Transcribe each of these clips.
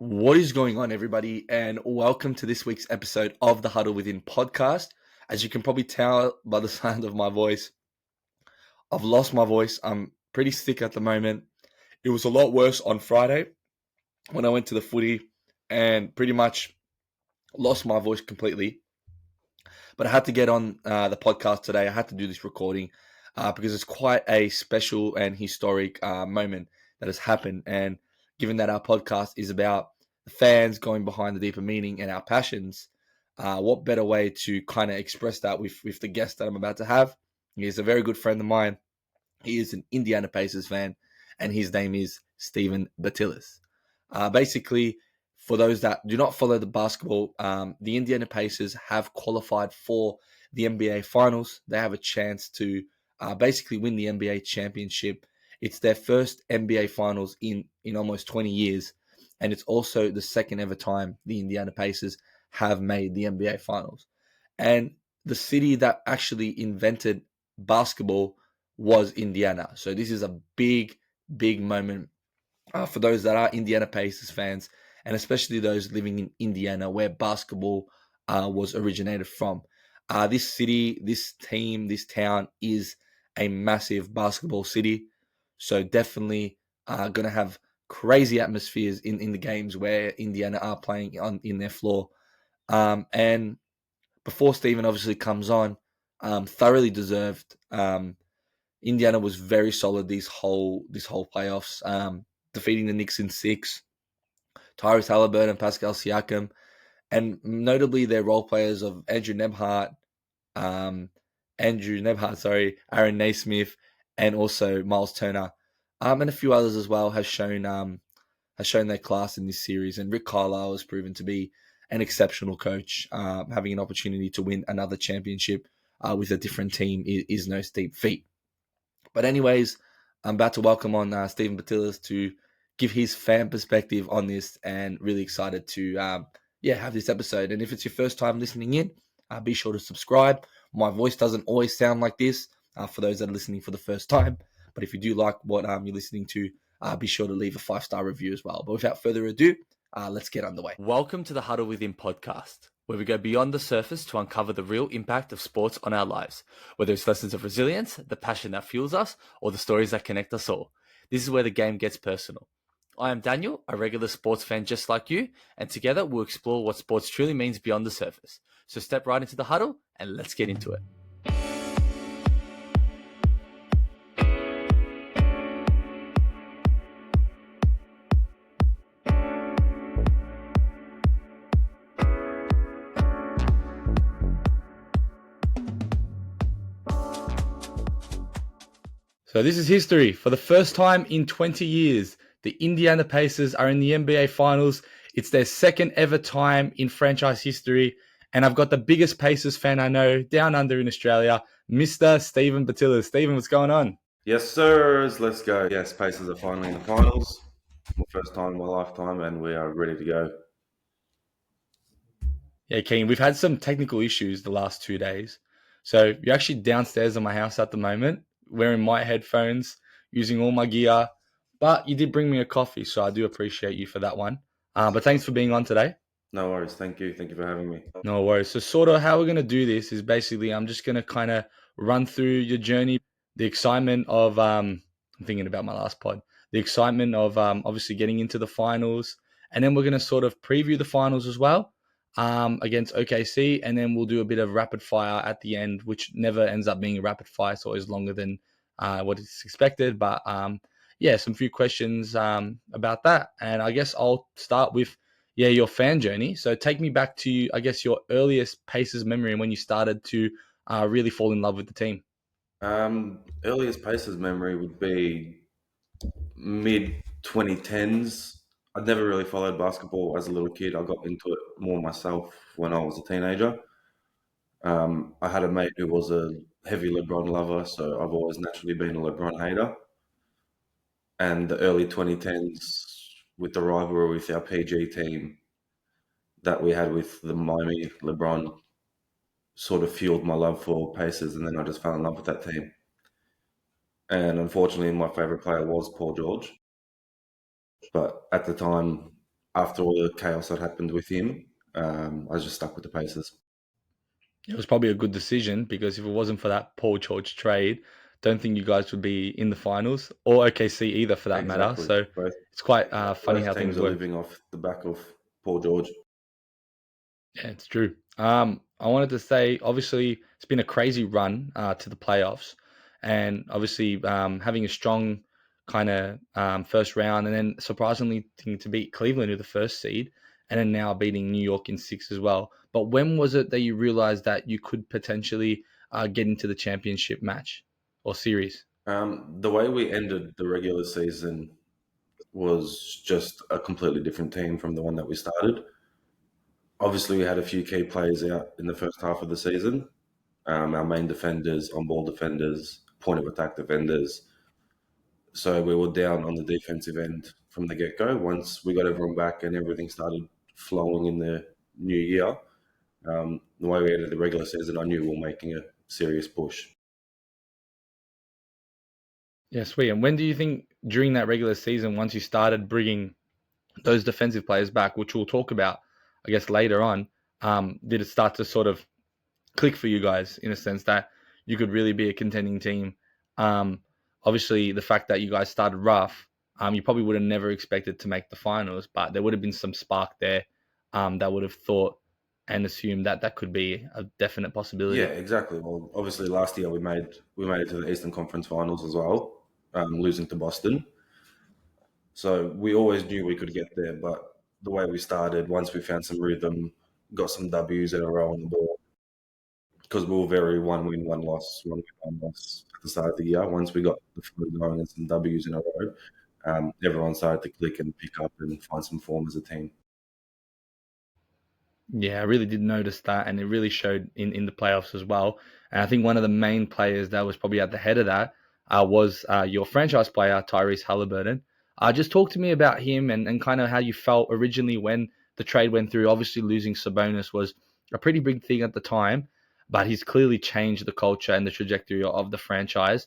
What is going on, everybody, and welcome to this week's episode of the Huddle Within podcast. As you can probably tell by the sound of my voice, I've lost my voice. I'm pretty sick at the moment. It was a lot worse on Friday when I went to the footy and pretty much lost my voice completely. But I had to get on the podcast today. I had to do this recording because it's quite a special and historic moment that has happened. And given that our podcast is about the fans going behind the deeper meaning and our passions, what better way to kind of express that with the guest that I'm about to have? He is a very good friend of mine. He is an Indiana Pacers fan, and his name is Steven Bitzilis. Basically, for those that do not follow the basketball, the Indiana Pacers have qualified for the NBA Finals. They have a chance to basically win the NBA championship. It's their first NBA Finals in almost 20 years, and it's also the second ever time the Indiana Pacers have made the NBA Finals. And the city that actually invented basketball was Indiana. So this is a big, big moment for those that are Indiana Pacers fans, and especially those living in Indiana, where basketball was originated from. This city, this team, this town is a massive basketball city. So definitely going to have crazy atmospheres in the games where Indiana are playing in their floor. And before Steven obviously comes on, thoroughly deserved. Indiana was very solid this whole playoffs, defeating the Knicks in 6. Tyrese Halliburton and Pascal Siakam, and notably their role players of Aaron Naismith, and also Miles Turner, and a few others as well has shown their class in this series. And Rick Carlisle has proven to be an exceptional coach. Having an opportunity to win another championship with a different team is no steep feat. But anyways, I'm about to welcome on Steven Bitzilis to give his fan perspective on this, and really excited to have this episode. And if it's your first time listening in, be sure to subscribe. My voice doesn't always sound like this for those that are listening for the first time. But if you do like what you're listening to, be sure to leave a 5-star review as well. But without further ado, let's get underway. Welcome to the Huddle Within podcast, where we go beyond the surface to uncover the real impact of sports on our lives, whether it's lessons of resilience, the passion that fuels us, or the stories that connect us all. This is where the game gets personal. I am Daniel, a regular sports fan just like you, and together we'll explore what sports truly means beyond the surface. So step right into the huddle and let's get into it. So this is history. For the first time in 20 years, the Indiana Pacers are in the NBA Finals. It's their second ever time in franchise history. And I've got the biggest Pacers fan I know down under in Australia, Mr. Steven Bitzilis. Steven, what's going on? Yes, sirs. Let's go. Yes, Pacers are finally in the finals. My first time in my lifetime, and we are ready to go. Yeah, Keen, we've had some technical issues the last 2 days. So you're actually downstairs in my house at the moment, wearing my headphones, using all my gear. But you did bring me a coffee, so I do appreciate you for that one. But thanks for being on today. No worries. Thank you. Thank you for having me. No worries. So sort of how we're going to do this is basically I'm just going to kind of run through your journey, the excitement of, I'm thinking about my last pod, the excitement of obviously getting into the finals. And then we're going to sort of preview the finals as well against OKC. And then we'll do a bit of rapid fire at the end, which never ends up being a rapid fire. It's always longer than what is expected. But some few questions about that. And I guess I'll start with, your fan journey. So take me back to, I guess, your earliest Pacers memory and when you started to really fall in love with the team. Earliest Pacers memory would be mid-2010s. I'd never really followed basketball as a little kid. I got into it more myself when I was a teenager. I had a mate who was a heavy LeBron lover, so I've always naturally been a LeBron hater. And the early 2010s, with the rivalry with our PG team that we had with the Miami LeBron, sort of fueled my love for Pacers, and then I just fell in love with that team. And unfortunately, my favourite player was Paul George. But at the time, after all the chaos that happened with him, I just stuck with the Pacers. It was probably a good decision because if it wasn't for that Paul George trade, don't think you guys would be in the finals or OKC either for that matter. Exactly. So it's quite funny Both how teams things are work. living off the back of Paul George. Yeah, it's true. I wanted to say, obviously, it's been a crazy run to the playoffs, and obviously having a strong kind of first round, and then surprisingly to beat Cleveland with the first seed, and then now beating New York in six as well. But when was it that you realized that you could potentially get into the championship match or series? The way we ended the regular season was just a completely different team from the one that we started. Obviously, we had a few key players out in the first half of the season. Our main defenders, on-ball defenders, point of attack defenders. So we were down on the defensive end from the get-go. Once we got everyone back and everything started flowing in the new year, the way we ended the regular season, I knew we were making a serious push. Yeah, sweet. And when do you think during that regular season, once you started bringing those defensive players back, which we'll talk about, I guess, later on, did it start to sort of click for you guys in a sense that you could really be a contending team? Um, Obviously, the fact that you guys started rough, you probably would have never expected to make the finals, but there would have been some spark there that would have thought and assumed that that could be a definite Yeah, possibility. exactly. Well, obviously last year we made it to the Eastern Conference Finals as well, losing to Boston. So we always knew we could get there, but the way we started, once we found some rhythm, got some W's in a row on the board, because we were very one win, one loss, one win, one loss at the start of the year. Once we got the flow going and some W's in a row, everyone started to click and pick up and find some form as a team. Yeah, I really did notice that, and it really showed in the playoffs as well. And I think one of the main players that was probably at the head of that was your franchise player, Tyrese Halliburton. Just talk to me about him and kind of how you felt originally when the trade went through. Obviously, losing Sabonis was a pretty big thing at the time, but he's clearly changed the culture and the trajectory of the franchise.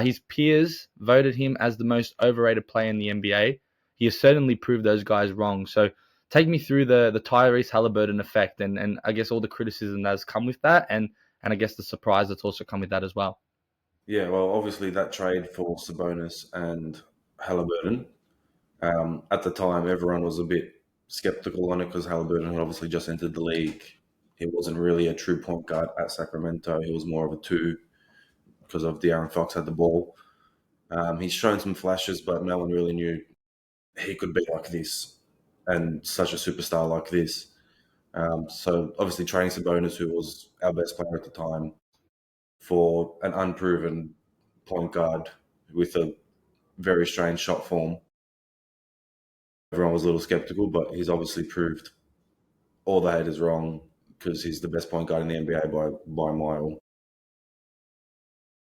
His peers voted him as the most overrated player in the NBA. He has certainly proved those guys wrong. So take me through the Tyrese Halliburton effect and I guess all the criticism that's come with that and I guess the surprise that's also come with that as well. Yeah, well, obviously that trade for Sabonis and Halliburton, at the time, everyone was a bit skeptical on it because Halliburton had obviously just entered the league. He wasn't really a true point guard at Sacramento. He was more of a two because of De'Aaron Fox had the ball. He's shown some flashes, but no one really knew he could be like this and such a superstar like this. So obviously trading Sabonis, who was our best player at the time, for an unproven point guard with a very strange shot form. Everyone was a little skeptical, but he's obviously proved all the haters wrong because he's the best point guard in the NBA by a mile.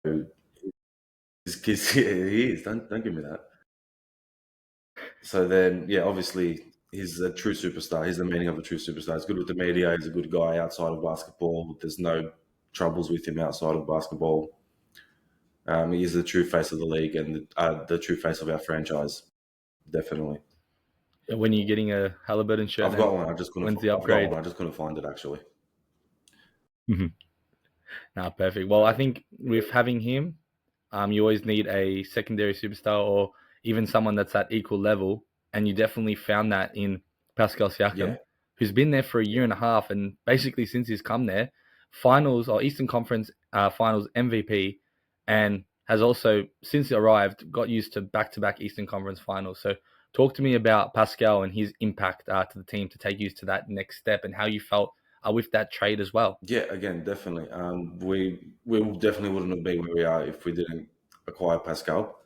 He is. Don't give me that. So then, yeah, obviously he's a true superstar. He's the meaning of a true superstar. He's good with the media. He's a good guy outside of basketball. There's no troubles with him outside of basketball. He is the true face of the league and the true face of our franchise. Definitely. When you're getting a Halliburton shirt, I've got then one. I just couldn't. when's the I've got upgrade? one. I just couldn't find it actually. Nah, perfect. Well, I think with having him, you always need a secondary superstar or even someone that's at equal level. And you definitely found that in Pascal Yeah, Siakam, who's been there for a year and a half. And basically, since he's come there, finals or Eastern Conference finals MVP, and has also, since he arrived, got used to back back Eastern Conference finals. So, talk to me about Pascal and his impact to the team to take you to that next step and how you felt with that trade as well. yeah. Again, definitely. We definitely wouldn't have been where we are if we didn't acquire Pascal.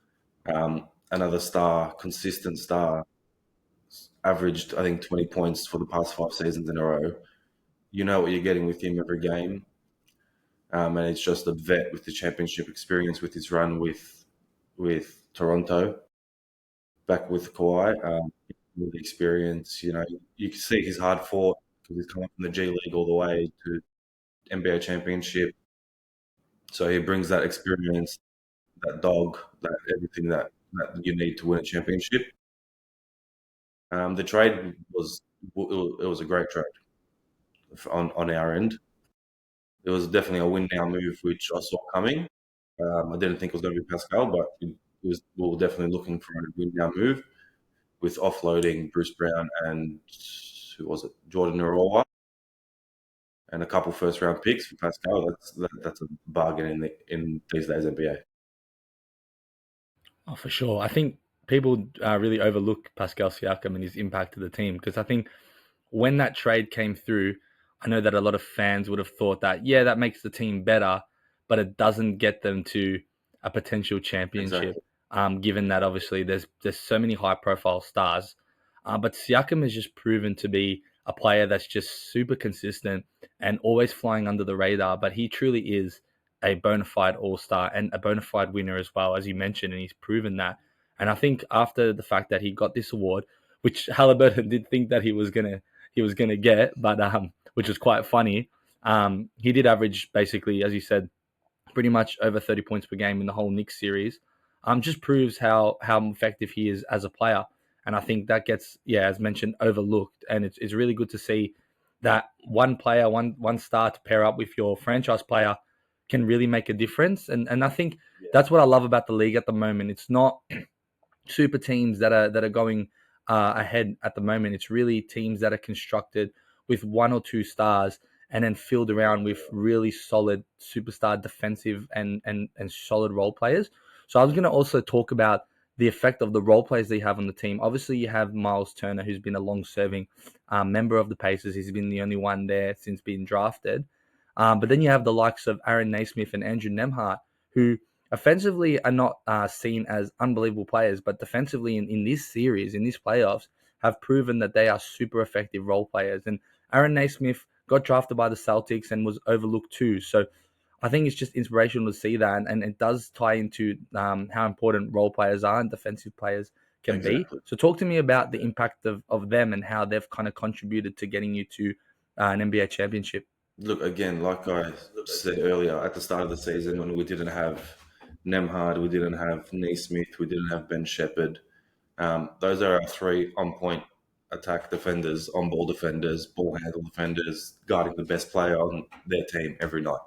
Another star, consistent star, averaged I think 20 points for the past 5 seasons in a row. You know what you're getting with him every game, and it's just a vet with the championship experience with his run with Toronto, back with Kawhi. With the experience, you can see he's hard fought because he's coming from the G League all the way to NBA championship. So he brings that experience, that dog, that everything that you need to win a championship. The trade was a great trade on our end. It was definitely a win now move, which I saw coming. I didn't think it was going to be Pascal, but we were definitely looking for a win now move with offloading Bruce Brown and who was it, Jordan Norowa, and a couple first round picks for Pascal. That's a bargain in these days NBA. Oh, for sure. I think people really overlook Pascal Siakam and his impact to the team because I think when that trade came through, I know that a lot of fans would have thought that, yeah, that makes the team better, but it doesn't get them to a potential championship, Exactly. given that obviously there's so many high-profile stars. But Siakam has just proven to be a player that's just super consistent and always flying under the radar, but he truly is a bona fide all-star and a bona fide winner as well, as you mentioned, and he's proven that. And I think after the fact that he got this award, which Halliburton did think that he was gonna get, but which was quite funny. He did average basically, as you said, pretty much over 30 points per game in the whole Knicks series. Just proves how effective he is as a player, and I think that gets, yeah, as mentioned, overlooked. And it's really good to see that one player, one star to pair up with your franchise player can really make a difference. And I think that's what I love about the league at the moment. It's not super teams that are going ahead at the moment. It's really teams that are constructed with one or two stars and then filled around with really solid superstar defensive and solid role players. So I was going to also talk about the effect of the role players they have on the team. Obviously, you have Miles Turner, who's been a long-serving member of the Pacers. He's been the only one there since being drafted. But then you have the likes of Aaron Naismith and Andrew Nemhart, who offensively are not seen as unbelievable players, but defensively in this series, in these playoffs, have proven that they are super effective role players. And Aaron Naismith got drafted by the Celtics and was overlooked too. So I think it's just inspirational to see that, and it does tie into how important role players are and defensive players can be. Exactly. So talk to me about the impact of them and how they've kind of contributed to getting you to an NBA championship. Look, again, like I said earlier, at the start of the season when we didn't have Nemhard, we didn't have Neesmith, we didn't have Ben Shepherd. Those are our three on-point attack defenders, on-ball defenders, ball handle defenders, guarding the best player on their team every night.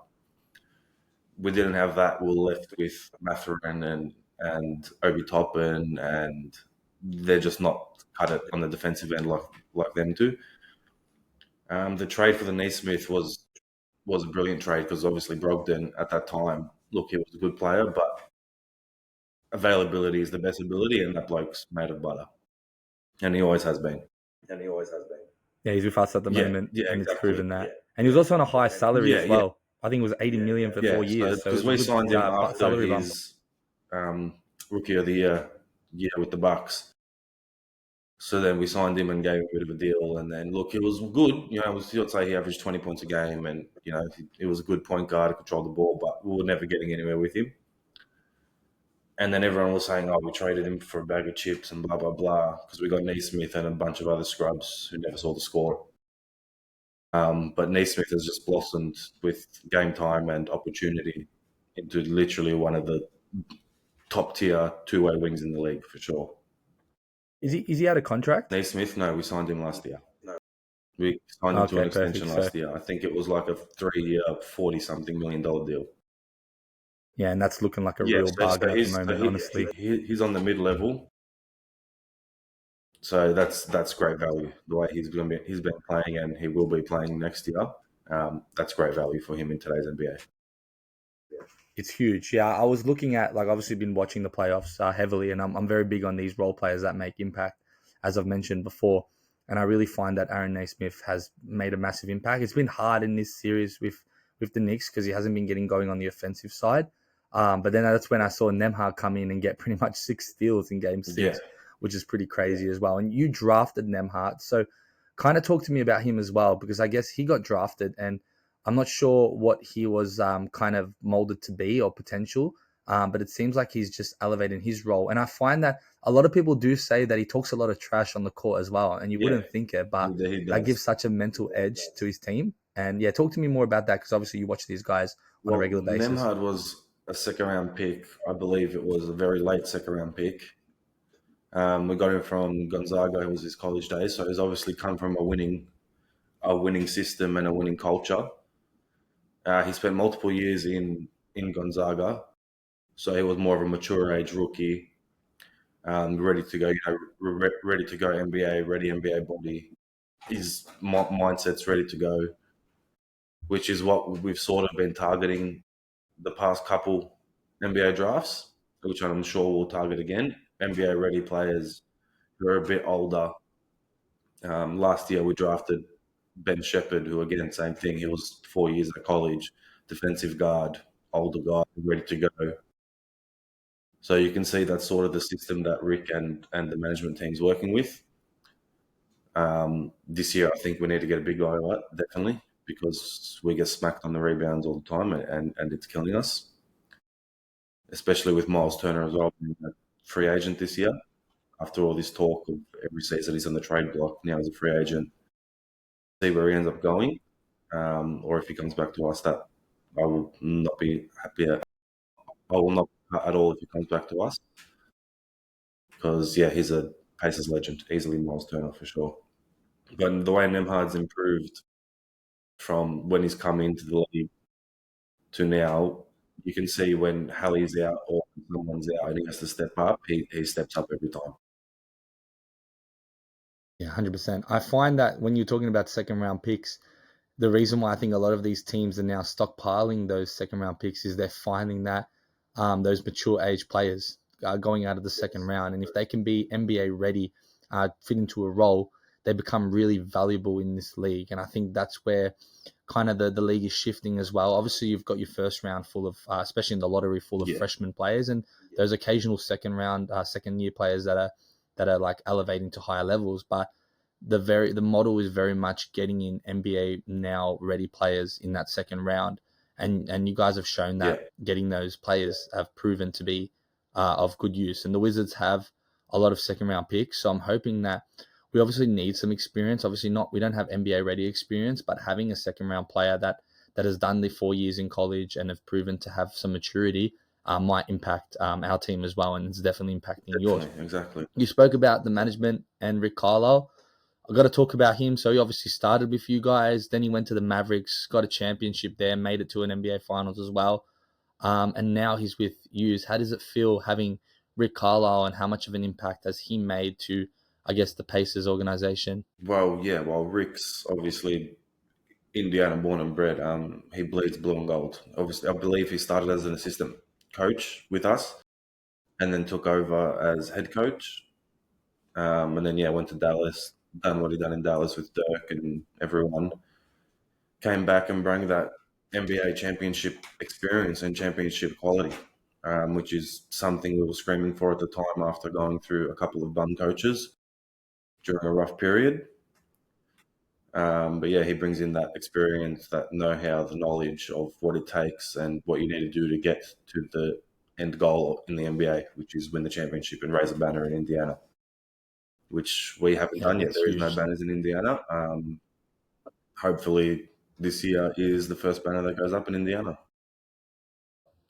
We didn't have that. We were left with Mathurin and Obi Toppin, and they're just not cut it on the defensive end like them do. The trade for the Neesmith was a brilliant trade because obviously Brogdon at that time, look, he was a good player, but availability is the best ability, and that bloke's made of butter, and he always has been. Yeah, he's with us at the Yeah, moment, yeah, and it's exactly. proven that. And he was also on a high salary Yeah, as yeah, well. I think it was 80 million for yeah. 4 years, so it Because was a we good signed him after salary bump. his rookie of the year with the Bucks. So then we signed him and gave him a bit of a deal, and then look, it was good. You know, I was you'd say he averaged 20 points a game, and you know, he was a good point guard to control the ball, but we were never getting anywhere with him. And then everyone was saying, "Oh, we traded him for a bag of chips and blah blah blah," because we got Neesmith and a bunch of other scrubs who never saw the score. But Neesmith has just blossomed with game time and opportunity into literally one of the top tier two-way wings in the league for sure. Is he out of contract? Neesmith, no, we signed him last year. We signed him to an Okay, perfect. extension So last year. I think it was like a 3-year, $40-something million deal. yeah, and that's looking like a Yeah, real so bargain at the he's moment, honestly. he's on the mid level, so that's great value. The way he's been playing and he will be playing next year. That's great value for him in today's NBA. It's huge. Yeah, I was looking at, like, obviously been watching the playoffs heavily, and I'm very big on these role players that make impact, as I've mentioned before. And I really find that Aaron Naismith has made a massive impact. It's been hard in this series with the Knicks because he hasn't been getting going on the offensive side. But then that's when I saw Nemhard come in and get pretty much 6 steals in game 6, Yeah. which is pretty crazy as well. And you drafted Nemhard. So kind of talk to me about him as well, because I guess he got drafted and I'm not sure what he was kind of molded to be or potential, but it seems like he's just elevating his role. And I find that a lot of people do say that he talks a lot of trash on the court as well, and you Yeah. wouldn't think it, but He that does. gives such a mental edge to his team. And yeah, talk to me more about that, because obviously you watch these guys on a Well, regular basis. Nemhard was a second round pick. I believe it was a very late second round pick. We got him from Gonzaga. It was his college days, so he's obviously come from a winning system and a winning culture. He spent multiple years in Gonzaga, so he was more of a mature age rookie, ready to go. Ready to go NBA, ready NBA body. His mindset's ready to go, which is what we've sort of been targeting the past couple NBA drafts, which I'm sure we'll target again. NBA ready players who are a bit older. Last year we drafted Ben Shepherd, who again, same thing. He was 4 years at college, defensive guard, older guy, ready to go. So you can see that's sort of the system that Rick and the management team's working with. This year, I think we need to get a big guy out, definitely, because we get smacked on the rebounds all the time, and it's killing us. Especially with Miles Turner as well, being a free agent this year. After all this talk of every season he's on the trade block, now he's a free agent. See where he ends up going, or if he comes back to us, that I will not be happy at. I will not at all if he comes back to us, because yeah, he's a Pacers legend, easily Miles Turner for sure. But the way Nemhard's improved from when he's come into the league to now, you can see when Hallie's out or someone's out and he has to step up, he steps up every time. Yeah, 100%. I find that when you're talking about second round picks, the reason why I think a lot of these teams are now stockpiling those second round picks is they're finding that those mature age players are going out of the second round. And if they can be NBA ready, fit into a role, they become really valuable in this league. And I think that's where kind of the league is shifting as well. Obviously, you've got your first round full of, especially in the lottery, full of freshman players, and those occasional second round, second year players that are like elevating to higher levels. But the model is very much getting in NBA now ready players in that second round, and you guys have shown that getting those players have proven to be of good use. And the Wizards have a lot of second round picks, so I'm hoping that we obviously need some experience. Obviously, we don't have NBA ready experience, but having a second round player that has done the 4 years in college and have proven to have some maturity might impact our team as well, and it's definitely impacting yours. Exactly. You spoke about the management and Rick Carlisle. I've got to talk about him. So he obviously started with you guys. Then he went to the Mavericks, got a championship there, made it to an NBA Finals as well. And now he's with yous. How does it feel having Rick Carlisle, and how much of an impact has he made to, I guess, the Pacers organization? Well, Rick's obviously Indiana born and bred. He bleeds blue and gold. Obviously, I believe he started as an assistant coach with us and then took over as head coach. And then, went to Dallas, done what he done in Dallas with Dirk and everyone. Came back and brought that NBA championship experience and championship quality, which is something we were screaming for at the time after going through a couple of bum coaches during a rough period. But he brings in that experience, that know-how, the knowledge of what it takes and what you need to do to get to the end goal in the NBA, which is win the championship and raise a banner in Indiana, which we haven't done yet. There is no banners in Indiana. Hopefully this year is the first banner that goes up in Indiana.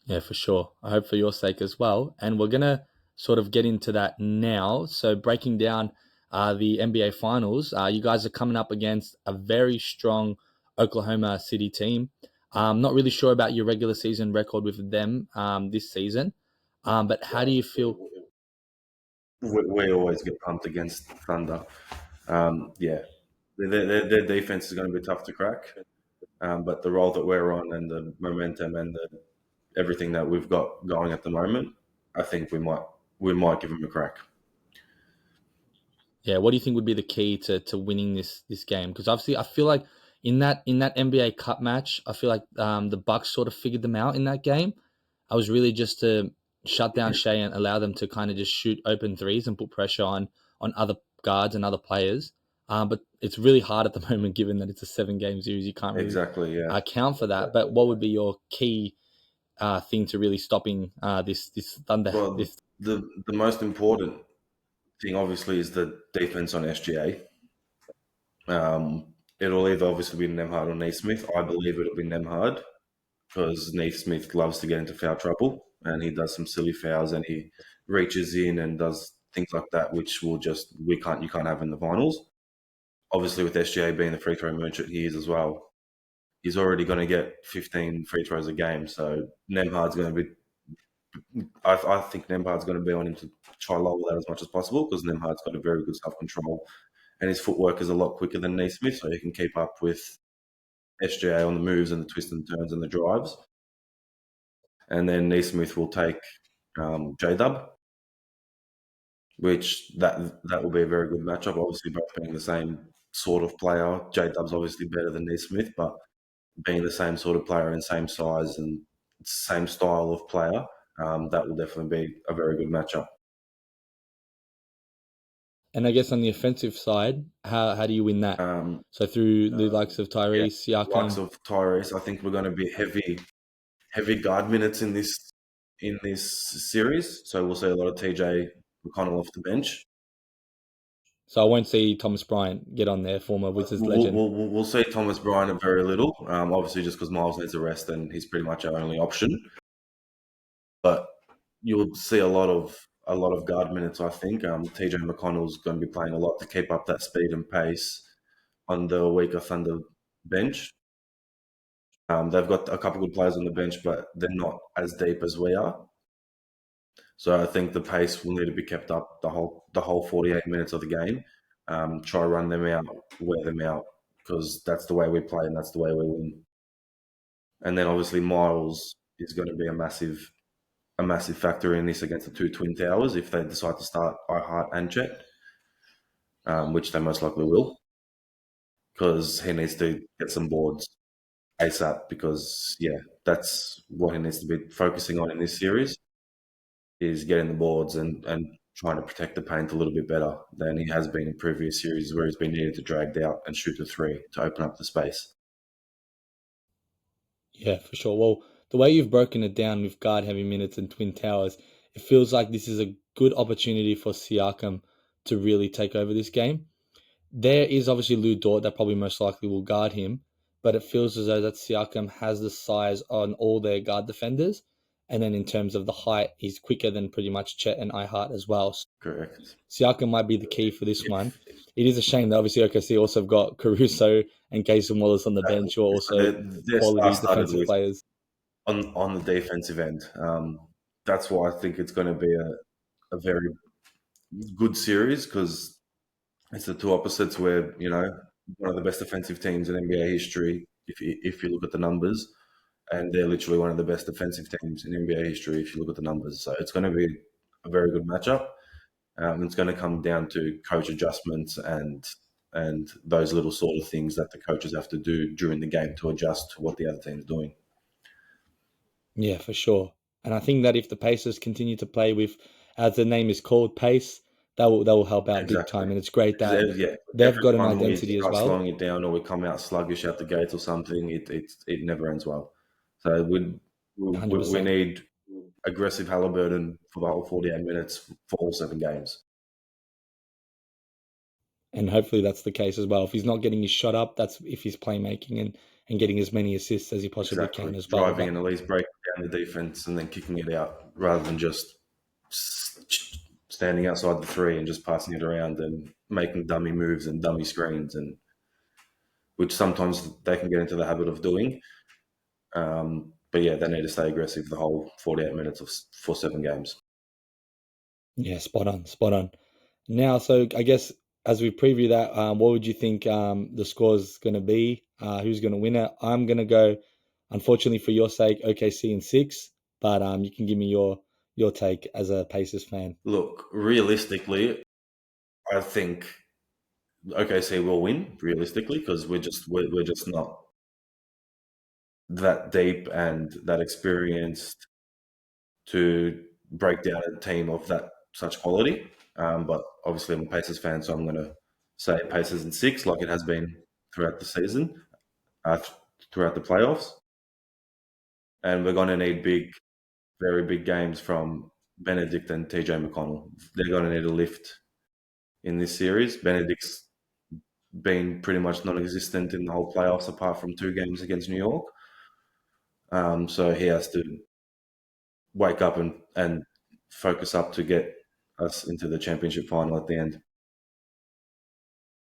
Yeah, for sure. I hope for your sake as well. And we're going to sort of get into that now. So breaking down the NBA Finals, you guys are coming up against a very strong Oklahoma City team. I'm not really sure about your regular season record with them this season, but how do you feel? We always get pumped against Thunder. Their defense is going to be tough to crack, but the role that we're on and the momentum and everything that we've got going at the moment, I think we might give them a crack. Yeah, what do you think would be the key to winning this game? Because obviously, I feel like in that NBA Cup match, I feel like the Bucks sort of figured them out in that game. I was really just to shut down Shea and allow them to kind of just shoot open threes and put pressure on other guards and other players. But it's really hard at the moment, given that it's a 7-game series. You can't really account for that. But what would be your key thing to really stopping this Thunder? Well, the most important thing, obviously, is the defense on SGA. It'll either obviously be Nemhard or Naismith. I believe it'll be Nemhard because Naismith loves to get into foul trouble and he does some silly fouls and he reaches in and does things like that, which you can't have in the finals. Obviously, with SGA being the free throw merchant he is as well, he's already going to get 15 free throws a game. So Nemhard's going to be. I think Nemhard's going to be on him to try lower that as much as possible because Nemhard's got a very good self control, and his footwork is a lot quicker than Naismith, so he can keep up with SGA on the moves and the twists and turns and the drives. And then Naismith will take J-Dub, which that will be a very good matchup. Obviously, both being the same sort of player. J-Dub's obviously better than Naismith, but being the same sort of player and same size and same style of player, that will definitely be a very good matchup. And I guess on the offensive side, how do you win that? So through the likes of Tyrese, Siakam. Likes of Tyrese, I think we're going to be heavy guard minutes in this series. So we'll see a lot of TJ McConnell off the bench. So I won't see Thomas Bryant get on there, former Wizards legend. We'll see Thomas Bryant a very little, obviously just because Miles needs a rest and he's pretty much our only option. But you'll see a lot of guard minutes, I think. TJ McConnell's going to be playing a lot to keep up that speed and pace on the weaker Thunder bench. They've got a couple good players on the bench, but they're not as deep as we are. So I think the pace will need to be kept up the whole 48 minutes of the game. Try run them out, wear them out, because that's the way we play and that's the way we win. And then obviously Miles is going to be a massive factor in this against the two Twin Towers if they decide to start Ihart and Chet, which they most likely will, because he needs to get some boards ASAP because, that's what he needs to be focusing on in this series is getting the boards and trying to protect the paint a little bit better than he has been in previous series where he's been needed to drag out and shoot the three to open up the space. Yeah, for sure. Well, the way you've broken it down with guard heavy minutes and Twin Towers, it feels like this is a good opportunity for Siakam to really take over this game. There is obviously Lou Dort that probably most likely will guard him, but it feels as though that Siakam has the size on all their guard defenders. And then in terms of the height, he's quicker than pretty much Chet and Ihart as well. Correct. Siakam might be the key for this one. It is a shame that obviously OKC also have got Caruso and Casey Wallace on the bench, who are also quality defensive players. On the defensive end. That's why I think it's going to be a very good series because it's the two opposites where, one of the best defensive teams in NBA history, if you look at the numbers, and they're literally one of the best defensive teams in NBA history if you look at the numbers. So it's going to be a very good matchup. It's going to come down to coach adjustments and those little sort of things that the coaches have to do during the game to adjust to what the other team's doing. Yeah, for sure. And I think that if the Pacers continue to play with, as the name is called, pace, that will help out big time. And it's great that they've got an identity as well. Slowing it down or we come out sluggish out the gates or something, it never ends well. So we need aggressive Halliburton for the whole 48 minutes for all 7 games. And hopefully that's the case as well. If he's not getting his shot up, that's if he's playmaking and getting as many assists as he possibly can as well. Driving and at least breaking down the defense and then kicking it out rather than just standing outside the three and just passing it around and making dummy moves and dummy screens, and which sometimes they can get into the habit of doing. But yeah, they need to stay aggressive the whole 48 minutes for 7 games. Yeah, spot on. Now, so I guess as we preview that, what would you think the score is going to be? Who's going to win it? I'm going to go, unfortunately for your sake, OKC in 6, but you can give me your take as a Pacers fan. Look, realistically, I think OKC will win, realistically, because we're just not that deep and that experienced to break down a team of that such quality. But obviously I'm a Pacers fan, so I'm going to say Pacers in 6 like it has been throughout the season, throughout the playoffs. And we're going to need very big games from Benedict and TJ McConnell. They're going to need a lift in this series. Benedict's been pretty much non-existent in the whole playoffs apart from 2 games against New York. So he has to wake up and focus up to get us into the championship final at the end.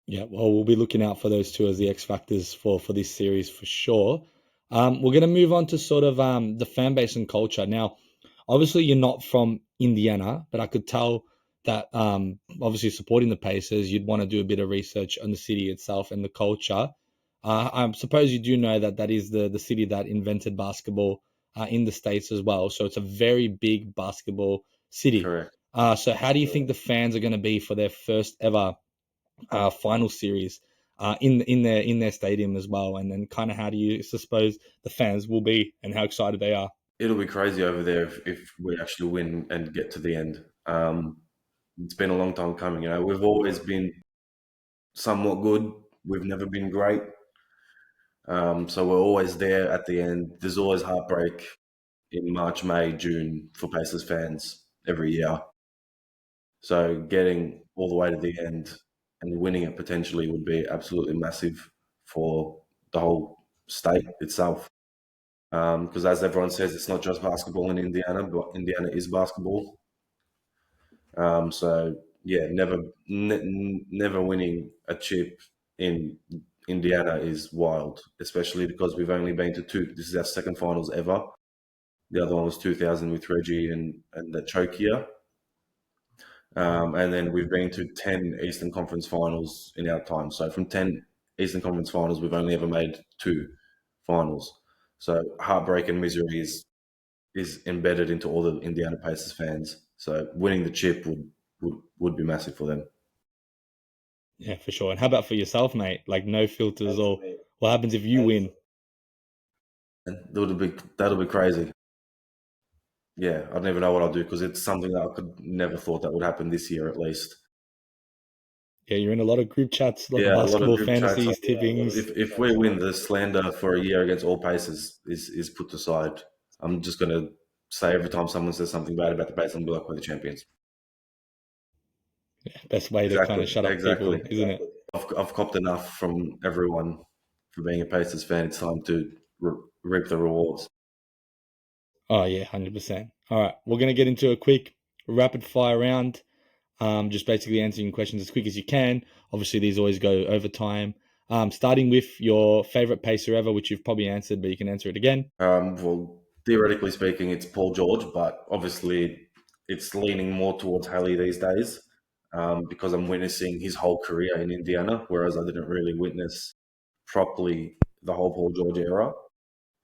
Yeah, well, we'll be looking out for those two as the X factors for this series for sure. We're going to move on to sort of the fan base and culture. Now, obviously, you're not from Indiana, but I could tell that obviously supporting the Pacers, you'd want to do a bit of research on the city itself and the culture. I suppose you do know that that is the city that invented basketball in the States as well. So it's a very big basketball city. Correct. So how do you think the fans are going to be for their first ever final series in their stadium as well? And then kind of how do you suppose the fans will be and how excited they are? It'll be crazy over there if we actually win and get to the end. It's been a long time coming. We've always been somewhat good. We've never been great. So we're always there at the end. There's always heartbreak in March, May, June for Pacers fans every year. So getting all the way to the end and winning it potentially would be absolutely massive for the whole state itself. Because as everyone says, it's not just basketball in Indiana, but Indiana is basketball. So yeah, never winning a chip in Indiana is wild, especially because we've only been to two. This is our second finals ever. The other one was 2000 with Reggie and the choke year. And then we've been to 10 Eastern Conference finals in our time. So from 10 Eastern Conference finals, we've only ever made 2 finals. So heartbreak and misery is embedded into all the Indiana Pacers fans. So winning the chip would be massive for them. Yeah, for sure. And how about for yourself, mate? Like no filters or what happens if you win? And that'll be crazy. Yeah, I don't even know what I'll do because it's something that I could never thought that would happen this year at least. Yeah, you're in a lot of group chats, a lot Yeah, of a lot of basketball group chats. fantasies, tippings. If we win, the slander for a year against all Pacers is put aside. I'm just gonna say every time someone says something bad about the Pacers, I'm gonna be like, we're the champions. Yeah, best way to kind of shut up people, isn't it? I've copped enough from everyone for being a Pacers fan. It's time to reap the rewards. Oh yeah, 100%. All right, we're gonna get into a quick rapid fire round. Just basically answering questions as quick as you can. Obviously, these always go over time. Starting with your favorite pacer ever, which you've probably answered, but you can answer it again. Well, theoretically speaking, it's Paul George, but obviously it's leaning more towards Hallie these days because I'm witnessing his whole career in Indiana, whereas I didn't really witness properly the whole Paul George era.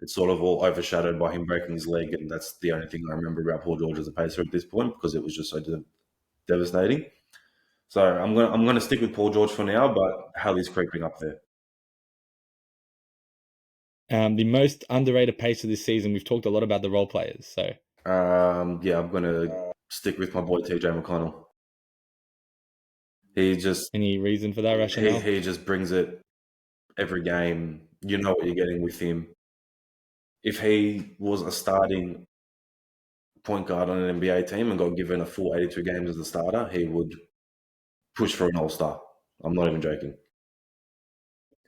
It's sort of all overshadowed by him breaking his leg, and that's the only thing I remember about Paul George as a pacer at this point because it was just so devastating. So I'm gonna stick with Paul George for now, but Hallie's creeping up there. The most underrated pacer this season. We've talked a lot about the role players. So yeah, I'm gonna stick with my boy TJ McConnell. He just any reason for that rationale? he just brings it every game. You know what you're getting with him. If he was a starting point guard on an NBA team and got given a full 82 games as a starter, he would push for an All-Star. I'm not even joking.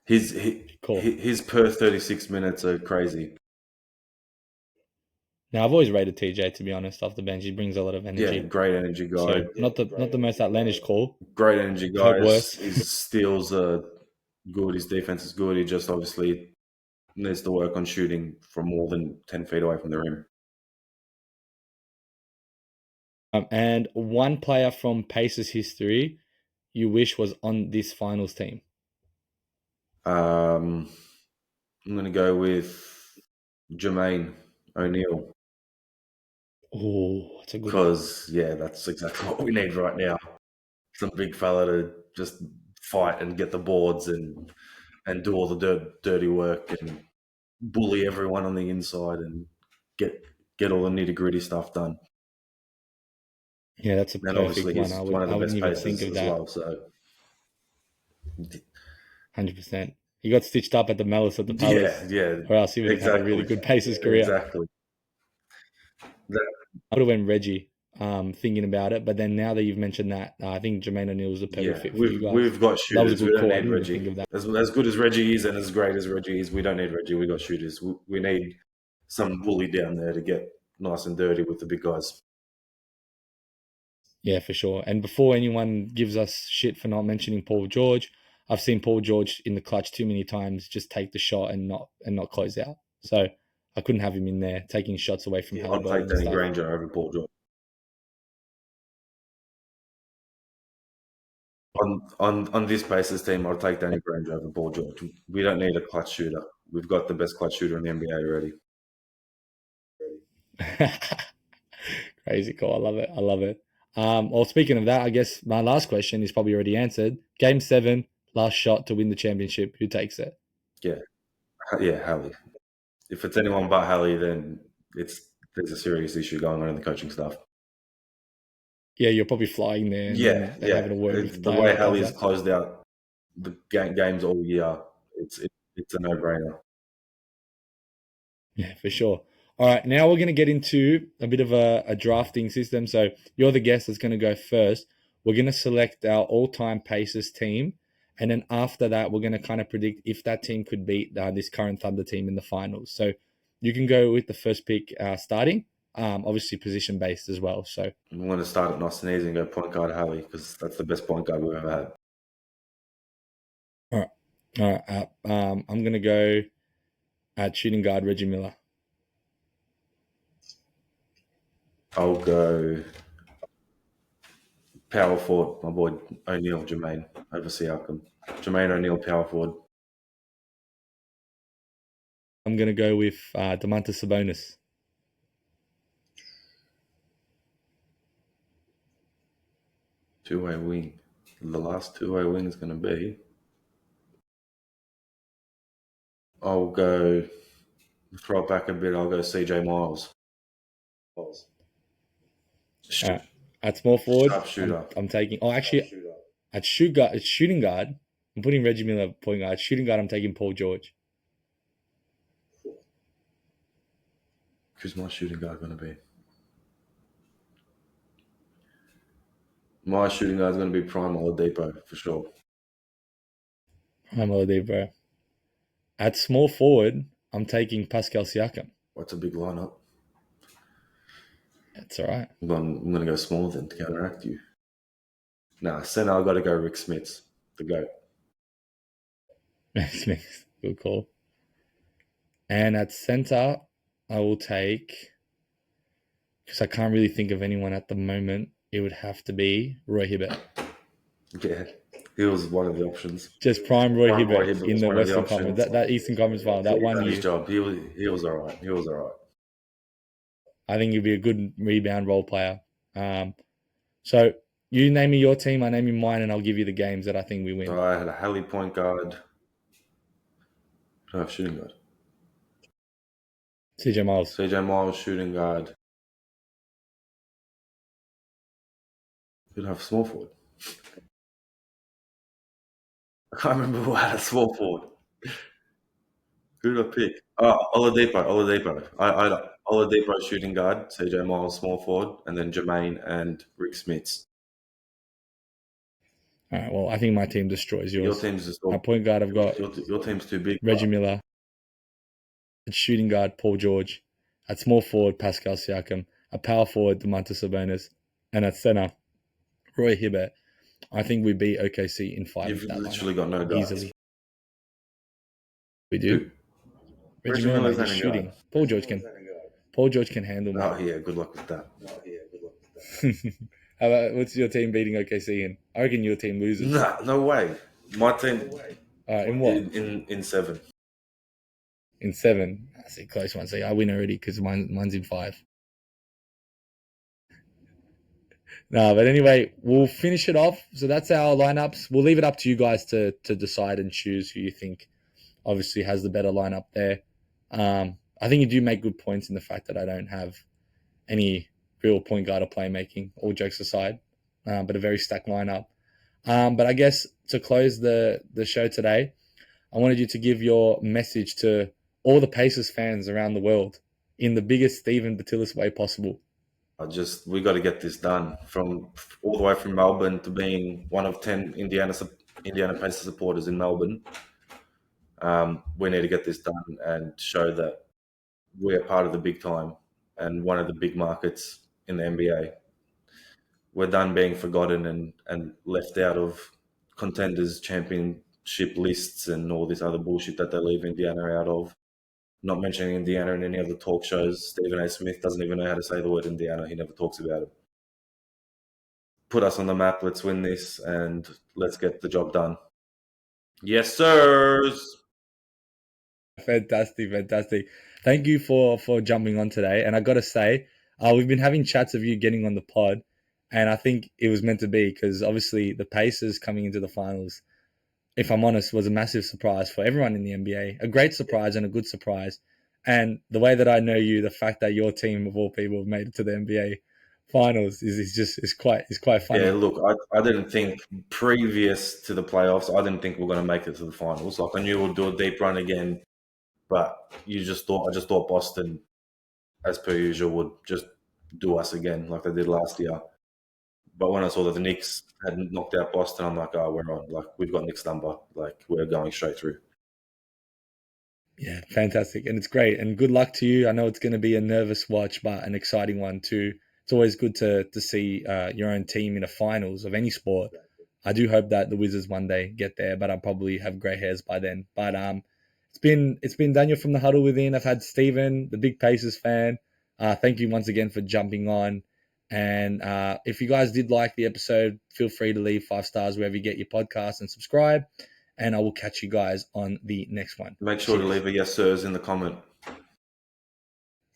His per 36 minutes are crazy. Now I've always rated TJ, to be honest, off the bench. He brings a lot of energy. Yeah, great energy guy. So not the most outlandish call. Great energy guy. His steals are good. His defense is good. He just obviously needs to work on shooting from more than 10 feet away from the rim. And one player from Pacers history you wish was on this finals team? I'm going to go with Jermaine O'Neal. Oh, that's a good because, yeah, that's exactly what we need right now. Some big fella to just fight and get the boards and do all the dirty work and bully everyone on the inside and get all the nitty-gritty stuff done. Yeah, that's a perfect obviously one. He's I one of the wouldn't best even pacers think of as that. well. So 100%. He got stitched up at the Mellis at the Palace. Yeah. Or else he would have had a really good Pacers career. Exactly. I would have went Reggie, thinking about it. But then now that you've mentioned that, I think Jermaine O'Neal was the perfect fit for you guys. We've got shooters. That was a good we don't call. I need didn't Reggie. even think of that. As good as Reggie is and as great as Reggie is, we don't need Reggie. We got shooters. We need some bully down there to get nice and dirty with the big guys. Yeah, for sure. And before anyone gives us shit for not mentioning Paul George, I've seen Paul George in the clutch too many times just take the shot and not close out. So I couldn't have him in there taking shots away from I'd Halliburton take and Danny stuff. Granger over Paul George. On this basis team, I'll take Danny Granger over Paul George. We don't need a clutch shooter. We've got the best clutch shooter in the NBA already. Crazy cool. I love it. I love it. Well, speaking of that, I guess my last question is probably already answered. Game 7, last shot to win the championship. Who takes it? Yeah, Hallie. If it's anyone but Hallie, then there's a serious issue going on in the coaching staff. Yeah, you're probably flying there and then having a word with the The player way that does Hallie's that. closed out the games all year, it's a no-brainer. Yeah, for sure. All right, now we're going to get into a bit of a drafting system. So you're the guest that's going to go first. We're going to select our all-time Pacers team. And then after that, we're going to kind of predict if that team could beat this current Thunder team in the finals. So you can go with the first pick starting, obviously position-based as well. So I'm going to start at nice and easy and go point guard Hallie because that's the best point guard we've ever had. all right. I'm going to go at shooting guard Reggie Miller. I'll go power forward, my boy O'Neal Jermaine over Siakam. Jermaine O'Neal, power forward. I'm going to go with Domantas Sabonis. Two-way wing. The last two-way wing is going to be. I'll go throw it back a bit. I'll go CJ Miles. At small forward, Sharpshooter. I'm taking. Oh, actually, at shooting guard, I'm putting Reggie Miller point guard. Shooting guard, I'm taking Paul George. Who's my shooting guard going to be? My shooting guard is going to be Prime Oladipo for sure. I'm all bro. At small forward, I'm taking Pascal Siakam. What's a big lineup? That's all right. I'm going to go small then to counteract you. Nah, center, I've got to go Rick Smits, the GOAT. Good call. And at center, I will take, because I can't really think of anyone at the moment, it would have to be Roy Hibbert. Yeah, he was one of the options. Just prime Roy Hibbert in was the one of the Western options. Conference, that Eastern Conference final, that He one done year. his job. He was all right. He was all right. I think he'd be a good rebound role player. So you name me your team, I name you mine, and I'll give you the games that I think we win. So I had a Hallie point guard. No, shooting guard. CJ Miles. CJ Miles, shooting guard. Who'd have small forward? I can't remember who had a small forward. Who did I pick? Oh, Oladipo. I Oladipo shooting guard, CJ Miles small forward, and then Jermaine and Rick Smits. All right, well, I think my team destroys yours. Your team's just At point guard, I've got your team's too big. Reggie Miller. At shooting guard, Paul George. At small forward, Pascal Siakam. At power forward, Domantas Sabonis. And at center, Roy Hibbert. I think we beat OKC in 5. You've literally got no guards. Easily. We do. Reggie Miller is shooting. Paul George can handle me. Oh yeah, good luck with that. How about, what's your team beating OKC in? I reckon your team loses. Nah, no way. My team. In what? In 7. In 7. I see, close one. See, I win already because mine's in 5. No, but anyway, we'll finish it off. So that's our lineups. We'll leave it up to you guys to decide and choose who you think obviously has the better lineup there. I think you do make good points in the fact that I don't have any real point guard or playmaking, all jokes aside, but a very stacked lineup. But I guess to close the show today, I wanted you to give your message to all the Pacers fans around the world in the biggest Steven Bitzilis way possible. We got to get this done. From all the way from Melbourne to being one of 10 Indiana Pacers supporters in Melbourne. We need to get this done and show that we're part of the big time and one of the big markets in the NBA. we're done being forgotten and left out of contenders championship lists and all this other bullshit that they leave Indiana out of. Not mentioning Indiana in any of the talk shows. Stephen A. Smith doesn't even know how to say the word Indiana. He never talks about it. Put us on the map. Let's win this and let's get the job done. Yes, sirs. Fantastic. Thank you for jumping on today. And I got to say, we've been having chats of you getting on the pod, and I think it was meant to be, because obviously the Pacers coming into the finals, if I'm honest, was a massive surprise for everyone in the NBA. A great surprise and a good surprise. And the way that I know you, the fact that your team of all people have made it to the NBA finals is quite funny. Yeah, look, I didn't think previous to the playoffs, I didn't think we were going to make it to the finals. Like, I knew we'll do a deep run again, but I just thought Boston, as per usual, would just do us again like they did last year. But when I saw that the Knicks had knocked out Boston, I'm like, oh, we're on. Like, we've got Knicks number. Like, we're going straight through. Yeah, fantastic. And it's great. And good luck to you. I know it's going to be a nervous watch, but an exciting one too. It's always good to see your own team in a finals of any sport. I do hope that the Wizards one day get there, but I'll probably have grey hairs by then. But it's been Daniel from the Huddle Within. I've had Steven, the big Pacers fan. Thank you once again for jumping on. And if you guys did like the episode, feel free to leave 5 stars wherever you get your podcast and subscribe. And I will catch you guys on the next one. Make sure to leave a yes, sirs in the comment.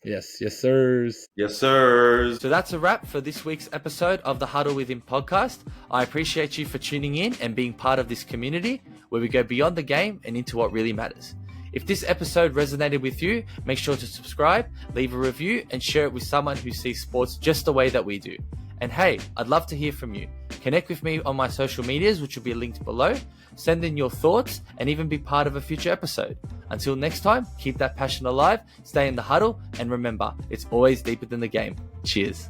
Yes, sirs. Yes, sirs. So that's a wrap for this week's episode of the Huddle Within podcast. I appreciate you for tuning in and being part of this community where we go beyond the game and into what really matters. If this episode resonated with you, make sure to subscribe, leave a review, and share it with someone who sees sports just the way that we do. And hey, I'd love to hear from you. Connect with me on my social medias, which will be linked below. Send in your thoughts and even be part of a future episode. Until next time, keep that passion alive, stay in the huddle, and remember, it's always deeper than the game. Cheers.